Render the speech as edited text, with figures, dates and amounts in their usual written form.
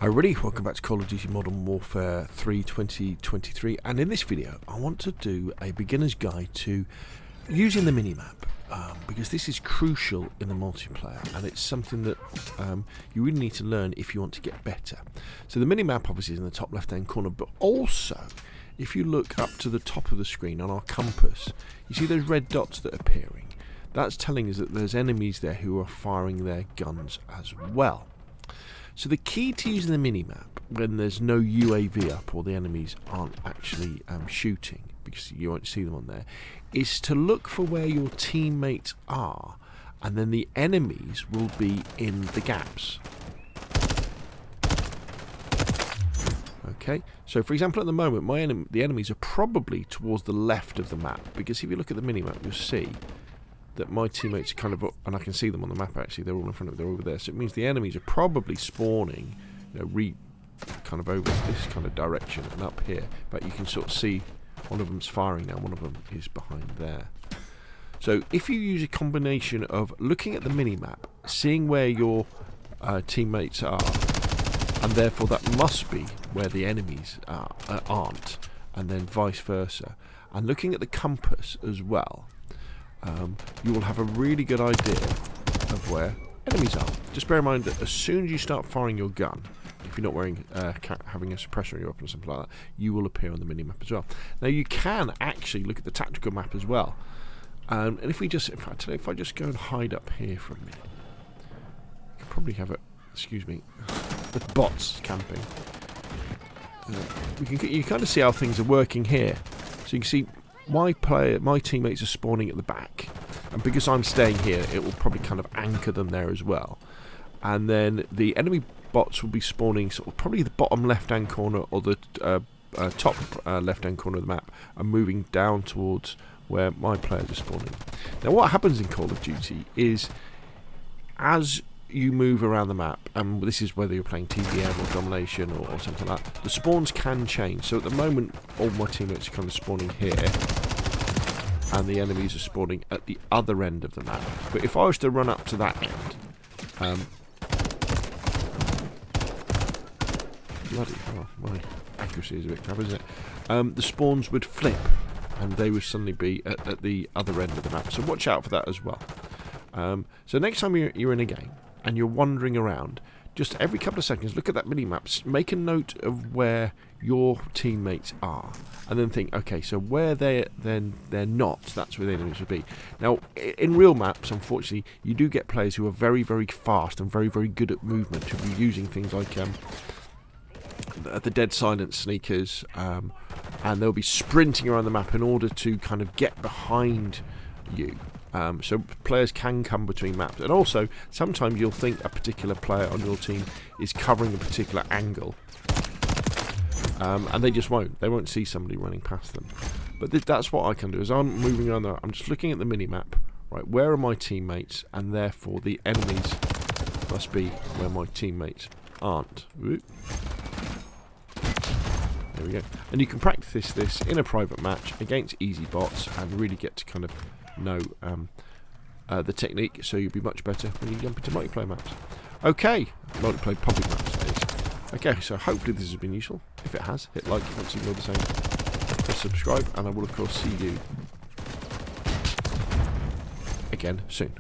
Hi everybody, welcome back to Call of Duty Modern Warfare 3 2023, and in this video I want to do a beginner's guide to using the minimap, because this is crucial in the multiplayer and it's something that you really need to learn if you want to get better. So the minimap obviously is in the top left hand corner, but also if you look up to the top of the screen on our compass, you see those red dots that are appearing. That's telling us that there's enemies there who are firing their guns as well. So the key to using the minimap when there's no UAV up or the enemies aren't actually shooting, because you won't see them on there, is to look for where your teammates are, and then the enemies will be in the gaps. Okay, so for example at the moment the enemies are probably towards the left of the map, because if you look at the minimap you'll see that my teammates are kind of up, and I can see them on the map actually, they're all in front of me, they're over there, so it means the enemies are probably spawning, you know, kind of over this kind of direction and up here, but you can sort of see one of them's firing now, one of them is behind there. So if you use a combination of looking at the minimap, seeing where your teammates are, and therefore that must be where the enemies aren't, and then vice versa, and looking at the compass as well, you will have a really good idea of where enemies are. Just bear in mind that as soon as you start firing your gun, if you're not wearing having a suppressor on your weapon or something like that, you will appear on the minimap as well. Now you can actually look at the tactical map as well, and if I just go and hide up here for a minute, you can probably have it. Excuse me, the bots camping. You kind of see how things are working here. So you can see my teammates are spawning at the back, and because I'm staying here, it will probably kind of anchor them there as well. And then the enemy bots will be spawning sort of probably the bottom left-hand corner or the top left-hand corner of the map, and moving down towards where my players are spawning. Now, what happens in Call of Duty is, as you move around the map, and this is whether you're playing TDM or Domination or something like that, the spawns can change. So at the moment all my teammates are kind of spawning here and the enemies are spawning at the other end of the map. But if I was to run up to that end, bloody hell, my accuracy is a bit crap, isn't it? The spawns would flip and they would suddenly be at the other end of the map, so watch out for that as well. So next time you're in a game and you're wandering around, just every couple of seconds look at that minimap, make a note of where your teammates are, and then think, okay, so where they're not, that's where the enemies would be. Now in real maps, unfortunately, you do get players who are very, very fast and very, very good at movement, who will be using things like the dead silence sneakers, and they'll be sprinting around the map in order to kind of get behind you. So players can come between maps, and also sometimes you'll think a particular player on your team is covering a particular angle, and they just won't. They won't see somebody running past them. But that's what I can do. As I'm moving around there, I'm just looking at the minimap. Right, where are my teammates? And therefore the enemies must be where my teammates aren't. Whoop. There we go. And you can practice this in a private match against easy bots and really get to kind of know the technique, so you'll be much better when you jump into multiplayer maps. Okay, multiplayer public maps, that is. Okay, so hopefully this has been useful. If it has, hit like. If you want to see more of the same, press subscribe, and I will of course see you again soon.